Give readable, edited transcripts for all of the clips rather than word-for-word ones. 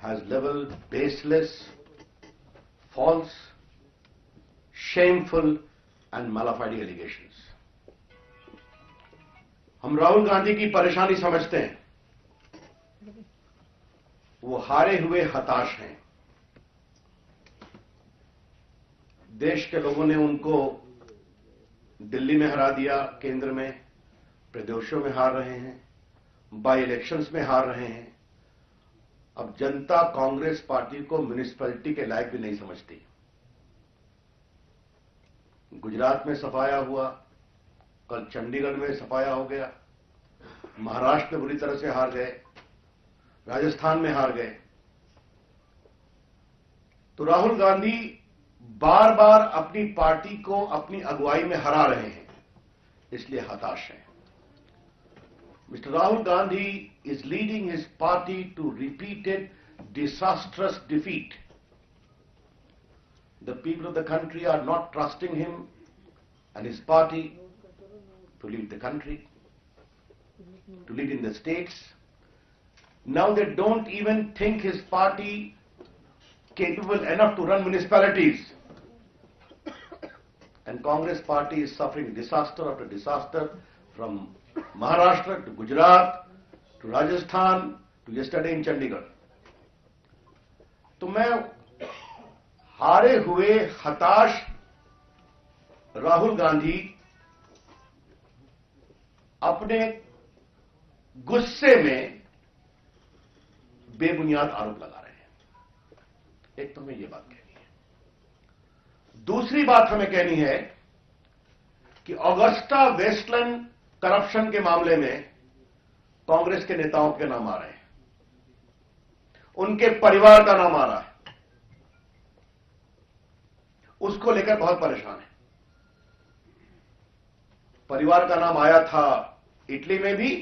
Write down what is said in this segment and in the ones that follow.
has leveled baseless, false, shameful and malafide allegations. हम राहुल गांधी की परेशानी समझते हैं. वो हारे हुए हताश हैं. देश के लोगों ने उनको दिल्ली में हरा दिया, केंद्र में, प्रदेशों में हार रहे हैं, बाई इलेक्शंस में हार रहे हैं. अब जनता कांग्रेस पार्टी को म्युनिसिपैलिटी के लायक भी नहीं समझती. गुजरात में सफाया हुआ, कल चंडीगढ़ में सफाया हो गया, महाराष्ट्र में बुरी तरह से हार गए, राजस्थान में हार गए. तो राहुल गांधी बार बार अपनी पार्टी को अपनी अगुवाई में हरा रहे हैं, इसलिए हताश हैं. Mr. Rahul Gandhi is leading his party to repeated disastrous defeat. The people of the country are not trusting him and his party to lead the country, to lead in the states. Now they don't even think his party capable enough to run municipalities. And Congress party is suffering disaster after disaster, from Maharashtra to Gujarat to Rajasthan to yesterday in Chandigarh. तो मैं हारे हुए हताश राहुल गांधी अपने गुस्से में बेबुनियाद आरोप लगा रहे हैं. एक तो हमें यह बात कहनी है. दूसरी बात हमें कहनी है कि ऑगस्टा वेस्टलैंड करप्शन के मामले में कांग्रेस के नेताओं के नाम आ रहे हैं, उनके परिवार का नाम आ रहा है. उसको लेकर बहुत परेशान है. परिवार का नाम आया था इटली में भी,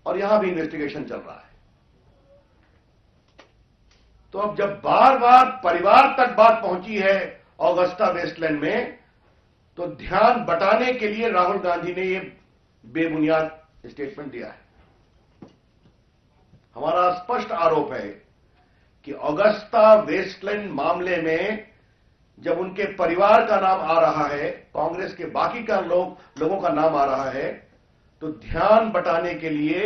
और यहां भी इन्वेस्टिगेशन चल रहा है. तो अब जब बार बार परिवार तक बात पहुंची है ऑगस्टा वेस्टलैंड में, तो ध्यान बटाने के लिए राहुल गांधी ने यह बेबुनियाद स्टेटमेंट दिया है. हमारा स्पष्ट आरोप है कि ऑगस्टा वेस्टलैंड मामले में जब उनके परिवार का नाम आ रहा है, कांग्रेस के बाकी का लोगों का नाम आ रहा है, तो ध्यान बटाने के लिए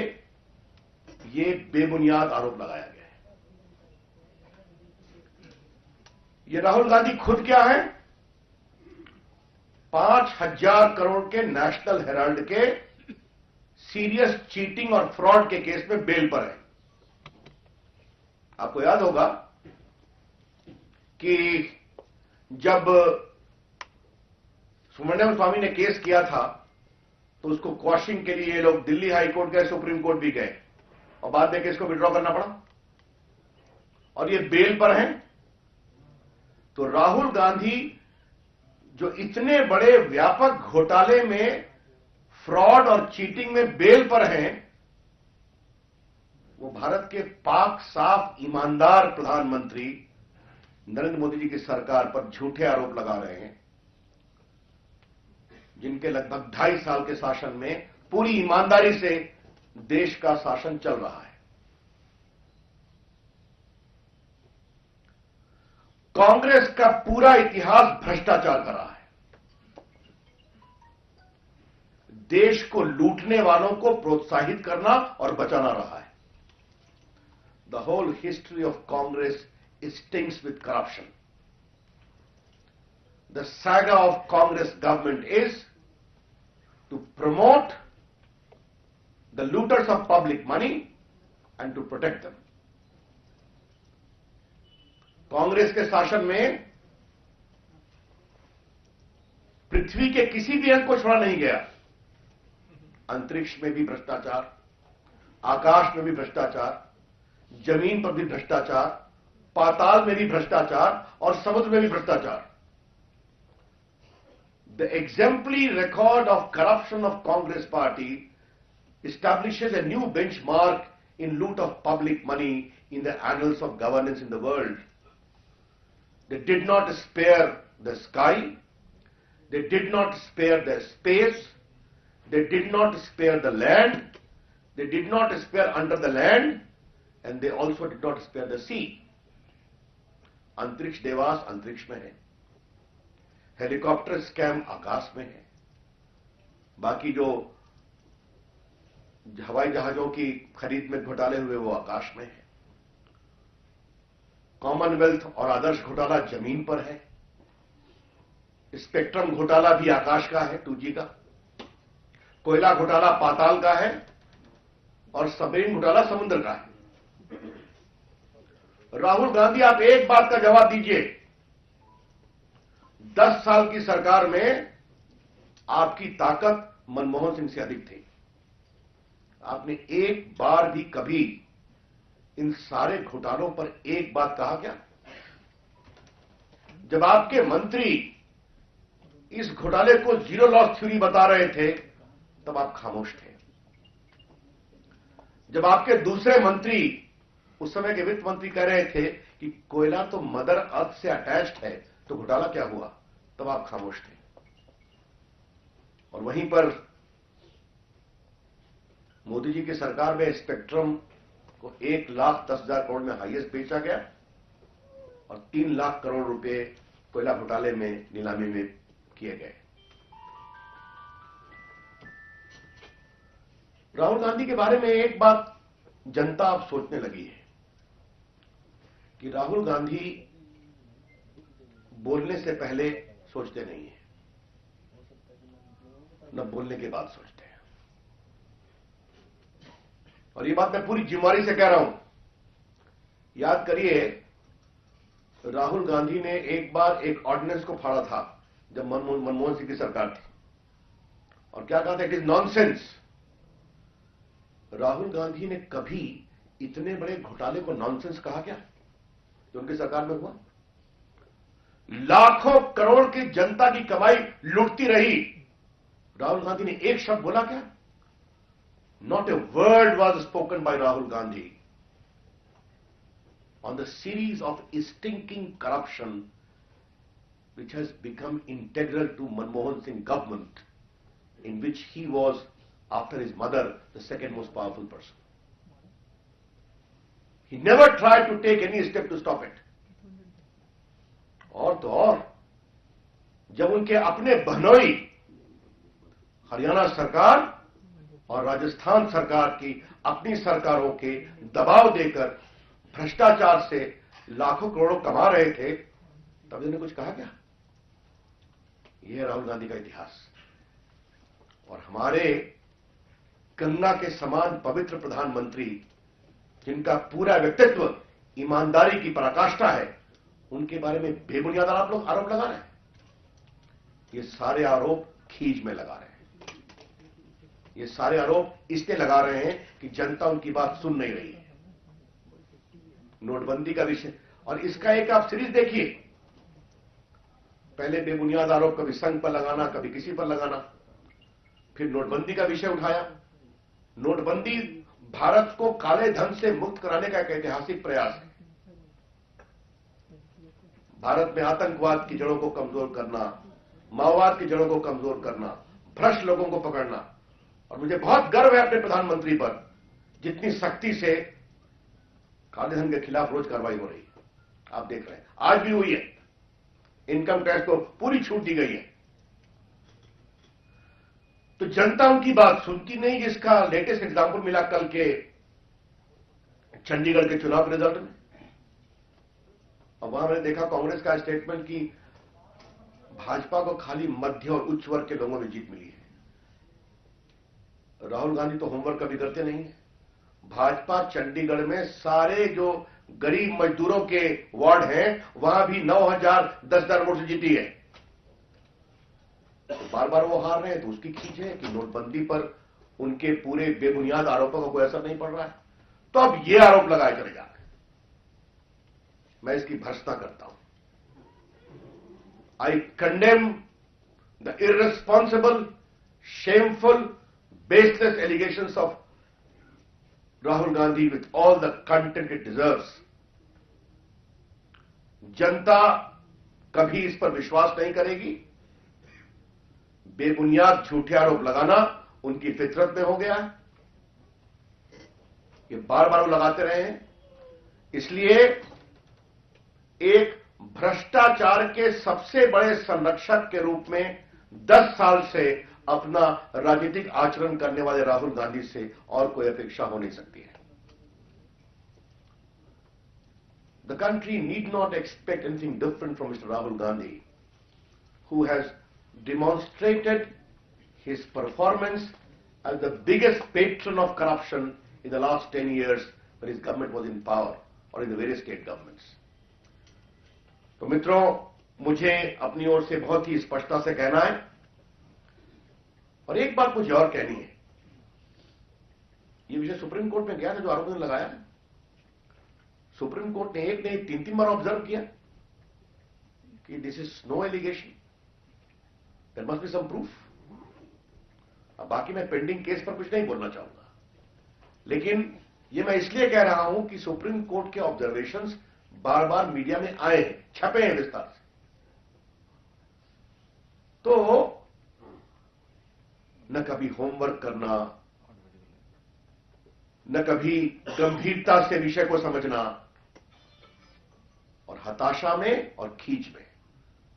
यह बेबुनियाद आरोप लगाया गया है. ये राहुल गांधी खुद क्या है? 5,000 करोड़ के नेशनल हेराल्ड के सीरियस चीटिंग और फ्रॉड के केस में बेल पर है. आपको याद होगा कि जब सुब्रमण्यम स्वामी ने केस किया था, तो उसको क्वॉशिंग के लिए ये लोग दिल्ली हाई कोर्ट गए, सुप्रीम कोर्ट भी गए, और बाद में केस को विड्रॉ करना पड़ा, और ये बेल पर हैं. तो राहुल गांधी जो इतने बड़े व्यापक घोटाले में, फ्रॉड और चीटिंग में बेल पर हैं, वो भारत के पाक साफ ईमानदार प्रधानमंत्री नरेंद्र मोदी जी की सरकार पर झूठे आरोप लगा रहे हैं, जिनके लगभग 2.5 साल के शासन में पूरी ईमानदारी से देश का शासन चल रहा है. कांग्रेस का पूरा इतिहास भ्रष्टाचार का रहा है. देश को लूटने वालों को प्रोत्साहित करना और बचाना रहा है. The whole history of Congress stinks with corruption. The saga of Congress government is to promote the looters of public money and to protect them. Congress के शासन में पृथ्वी के किसी भी अंग को छोड़ा नहीं गया. अंतरिक्ष में भी भ्रष्टाचार, आकाश में भी भ्रष्टाचार, जमीन पर भी भ्रष्टाचार, पाताल में भी भ्रष्टाचार, और समुद्र में भी भ्रष्टाचार. The exemplary record of corruption of Congress party establishes a new benchmark in loot of public money in the annals of governance in the world. They did not spare the sky, they did not spare the space, they did not spare the land, they did not spare under the land, and they also did not spare the sea. अंतरिक्ष देवास अंतरिक्ष में है, helicopter scam आकाश में है, बाकी जो हवाई जहाजों की खरीद में घोटाले हुए वो आकाश में है, कॉमनवेल्थ और आदर्श घोटाला जमीन पर है, स्पेक्ट्रम घोटाला भी आकाश का है 2G का, कोयला घोटाला पाताल का है और सबमरीन घोटाला समुद्र का है। राहुल गांधी, आप एक बात का जवाब दीजिए, 10 साल की सरकार में आपकी ताकत मनमोहन सिंह से अधिक थी। आपने एक बार भी कभी इन सारे घोटालों पर एक बात कहा क्या? जब आपके मंत्री इस घोटाले को जीरो लॉस थ्योरी बता रहे थे तब आप खामोश थे। जब आपके दूसरे मंत्री, उस समय के वित्त मंत्री, कह रहे थे कि कोयला तो मदर अर्थ से अटैच्ड है तो घोटाला क्या हुआ, तब आप खामोश थे। और वहीं पर मोदी जी की सरकार में स्पेक्ट्रम को 1,10,000 करोड़ में हाईएस्ट बेचा गया और 3 लाख करोड़ रुपए कोयला घोटाले में नीलामी में किए गए। राहुल गांधी के बारे में एक बात जनता अब सोचने लगी है कि राहुल गांधी बोलने से पहले सोचते नहीं है, न बोलने के बाद सोचते हैं। और ये बात मैं पूरी जिम्मेदारी से कह रहा हूं। याद करिए, राहुल गांधी ने एक बार एक ऑर्डिनेंस को फाड़ा था जब मनमोहन सिंह की सरकार थी, और क्या कहा था? It is nonsense. Rahul Gandhi ने कभी इतने बड़े घोटाले को नॉनसेंस कहा क्या जो उनकी सरकार में हुआ? लाखों करोड़ की जनता की कमाई लुटती रही, राहुल गांधी ने एक शब्द बोला क्या? Not a word was spoken by Rahul Gandhi on the series of stinking corruption which has become integral to Manmohan Singh government, in which he was, after his mother, the second most powerful person. He never tried to take any step to stop it. और तो और, जब उनके अपने बहनोई हरियाणा सरकार और राजस्थान सरकार की अपनी सरकारों के दबाव देकर भ्रष्टाचार से लाखों करोड़ों कमा रहे थे, तब उन्होंने कुछ कहा क्या? यह है राहुल गांधी का इतिहास। और हमारे गंगा के समान पवित्र प्रधानमंत्री, जिनका पूरा व्यक्तित्व ईमानदारी की पराकाष्ठा है, उनके बारे में बेबुनियाद आरोप लगा रहे हैं। ये सारे आरोप खींच में लगा रहे हैं। ये सारे आरोप इसलिए लगा रहे हैं कि जनता उनकी बात सुन नहीं रही है। नोटबंदी का विषय, और इसका एक आप सीरीज देखिए। पहले बेबुनियाद आरोप कभी संघ पर लगाना, कभी किसी पर लगाना, फिर नोटबंदी का विषय उठाया। नोटबंदी भारत को काले धन से मुक्त कराने का एक ऐतिहासिक प्रयास है। भारत में आतंकवाद की जड़ों को कमजोर करना, माओवाद की जड़ों को कमजोर करना, भ्रष्ट लोगों को पकड़ना। और मुझे बहुत गर्व है अपने प्रधानमंत्री पर, जितनी सख्ती से काले धन के खिलाफ रोज कार्रवाई हो रही है। आप देख रहे हैं, आज भी हुई है। इनकम टैक्स को पूरी छूट दी गई है। तो जनता उनकी बात सुनती नहीं, जिसका लेटेस्ट एग्जाम्पल मिला कल के चंडीगढ़ के चुनाव के रिजल्ट में। और वहां मैंने देखा कांग्रेस का स्टेटमेंट कि भाजपा को खाली मध्य और उच्च वर्ग के लोगों में जीत मिली है। राहुल गांधी तो होमवर्क कभी करते नहीं है। भाजपा चंडीगढ़ में सारे जो गरीब मजदूरों के वार्ड हैं, वहां भी 9,000 10,000 वोट से जीती है। तो बार बार वो हार रहे हैं, तो उसकी खींच है कि नोटबंदी पर उनके पूरे बेबुनियाद आरोपों का कोई असर नहीं पड़ रहा है। तो अब ये आरोप लगाए चले जा रहे हैं। मैं इसकी भर्त्सना करता हूं। आई condemn the irresponsible, shameful, baseless allegations of Rahul Gandhi with all the content it deserves. जनता कभी इस पर विश्वास नहीं करेगी। बेबुनियाद झूठे आरोप लगाना उनकी फितरत में हो गया है। ये बार बार वो लगाते रहे हैं। इसलिए एक भ्रष्टाचार के सबसे बड़े संरक्षक के रूप में 10 साल से अपना राजनीतिक आचरण करने वाले राहुल गांधी से और कोई अपेक्षा हो नहीं सकती है। The country need not expect anything different from Mr. Rahul Gandhi, who has demonstrated his performance as the biggest patron of corruption in the last 10 years when his government was in power or in the various state governments. तो मित्रों, मुझे अपनी ओर से बहुत ही स्पष्टता से कहना है और एक बात मुझे और कहनी है। ये विषय सुप्रीम कोर्ट में गया था जो आरोप ने लगाया। सुप्रीम कोर्ट ने एक नहीं 3 बार ऑब्जर्व किया कि this is no allegation, there must be some proof. अब बाकी मैं पेंडिंग केस पर कुछ नहीं बोलना चाहूंगा, लेकिन ये मैं इसलिए कह रहा हूं कि सुप्रीम कोर्ट के ऑब्जर्वेशंस बार बार मीडिया में आए हैं, छपे हैं विस्तार से। तो न कभी होमवर्क करना, न कभी गंभीरता से विषय को समझना, और हताशा में और खींच में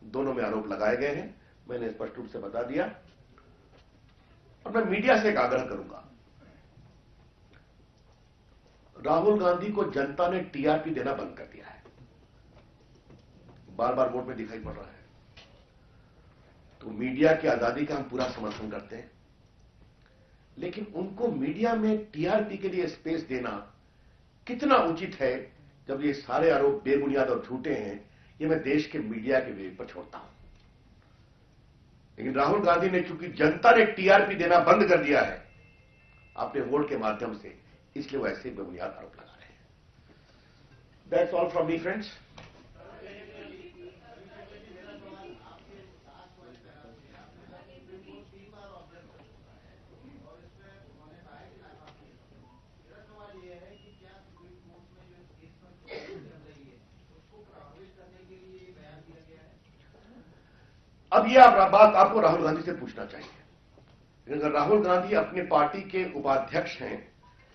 दोनों में आरोप लगाए गए हैं। मैंने स्पष्ट रूप से बता दिया और मैं मीडिया से एक आग्रह करूंगा। राहुल गांधी को जनता ने टीआरपी देना बंद कर दिया है, बार बार वोट में दिखाई पड़ रहा है। तो मीडिया की आजादी का हम पूरा समर्थन करते हैं, लेकिन उनको मीडिया में टीआरपी के लिए स्पेस देना कितना उचित है जब ये सारे आरोप बेबुनियाद और झूठे हैं, ये मैं देश के मीडिया के विवेक पर छोड़ता हूं। लेकिन राहुल गांधी ने चूंकि जनता ने टीआरपी देना बंद कर दिया है अपने वोट के माध्यम से, इसलिए वो ऐसे बेबुनियाद आरोप लगा रहे हैं। That's all from me friends. अब यह बात आपको राहुल गांधी से पूछना चाहिए। अगर राहुल गांधी अपने पार्टी के उपाध्यक्ष हैं,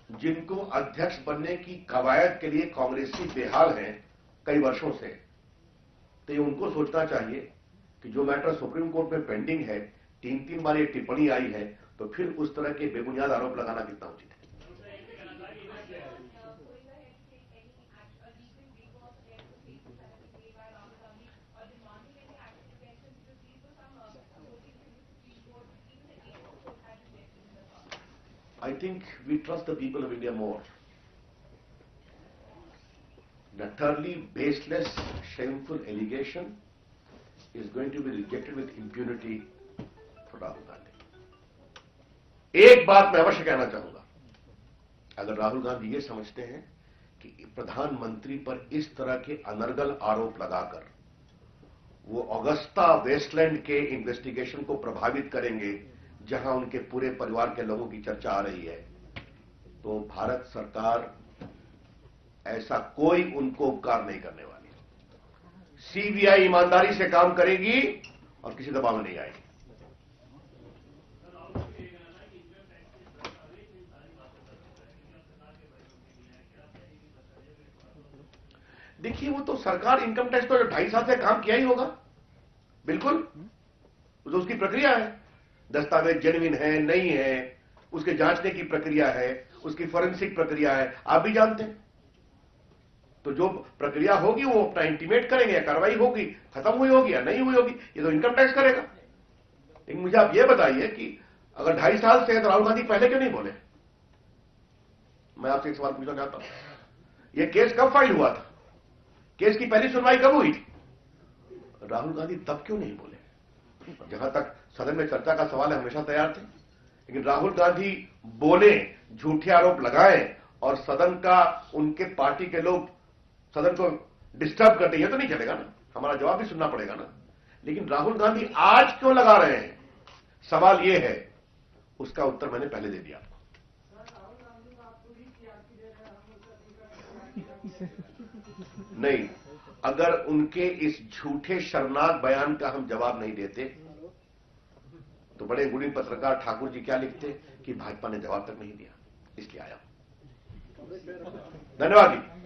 जिनको अध्यक्ष बनने की कवायद के लिए कांग्रेसी बेहाल हैं कई वर्षों से, तो ये उनको सोचना चाहिए कि जो मैटर सुप्रीम कोर्ट में पेंडिंग है, 3 बार ये टिप्पणी आई है, तो फिर उस तरह के बेबुनियाद आरोप लगाना कितना उचित है। I think we trust the people of India more. An utterly baseless, shameful allegation is going to be rejected with impunity for Rahul Gandhi. एक बात मैं अवश्य कहना चाहूंगा, अगर राहुल गांधी ये समझते हैं कि प्रधानमंत्री पर इस तरह के अनर्गल आरोप लगाकर वो ऑगस्टा वेस्टलैंड के इन्वेस्टिगेशन को प्रभावित करेंगे, जहां उनके पूरे परिवार के लोगों की चर्चा आ रही है, तो भारत सरकार ऐसा कोई उनको उपकार नहीं करने वाली। सीबीआई ईमानदारी से काम करेगी और किसी दबाव में नहीं आएगी। देखिए, वो तो सरकार इनकम टैक्स तो 2.5 साल से काम किया ही होगा, बिल्कुल, तो उसकी प्रक्रिया है। दस्तावेज जेन्युइन है नहीं है, उसके जांचने की प्रक्रिया है, उसकी फॉरेंसिक प्रक्रिया है, आप भी जानते हैं। तो जो प्रक्रिया होगी वो अपना इंटीमेट करेंगे, या कार्रवाई होगी, खत्म हुई होगी या नहीं हुई होगी, ये तो इनकम टैक्स करेगा। लेकिन मुझे आप ये बताइए कि अगर 2.5 साल से है तो राहुल गांधी पहले क्यों नहीं बोले? मैं आपसे एक सवाल पूछना चाहता हूं, ये केस कब फाइल हुआ था? केस की पहली सुनवाई कब हुई थी? राहुल गांधी तब क्यों नहीं बोले? जहां तक सदन में चर्चा का सवाल है, हमेशा तैयार थे। लेकिन राहुल गांधी बोले, झूठे आरोप लगाए और सदन का, उनके पार्टी के लोग सदन को डिस्टर्ब करते, ये तो नहीं चलेगा ना, हमारा जवाब भी सुनना पड़ेगा ना। लेकिन राहुल गांधी आज क्यों लगा रहे हैं, सवाल ये है, उसका उत्तर मैंने पहले दे दिया। नहीं, अगर उनके इस झूठे शर्मनाक बयान का हम जवाब नहीं देते तो बड़े गुणी पत्रकार ठाकुर जी क्या लिखते कि भाजपा ने जवाब तक नहीं दिया, इसलिए आया। धन्यवाद जी।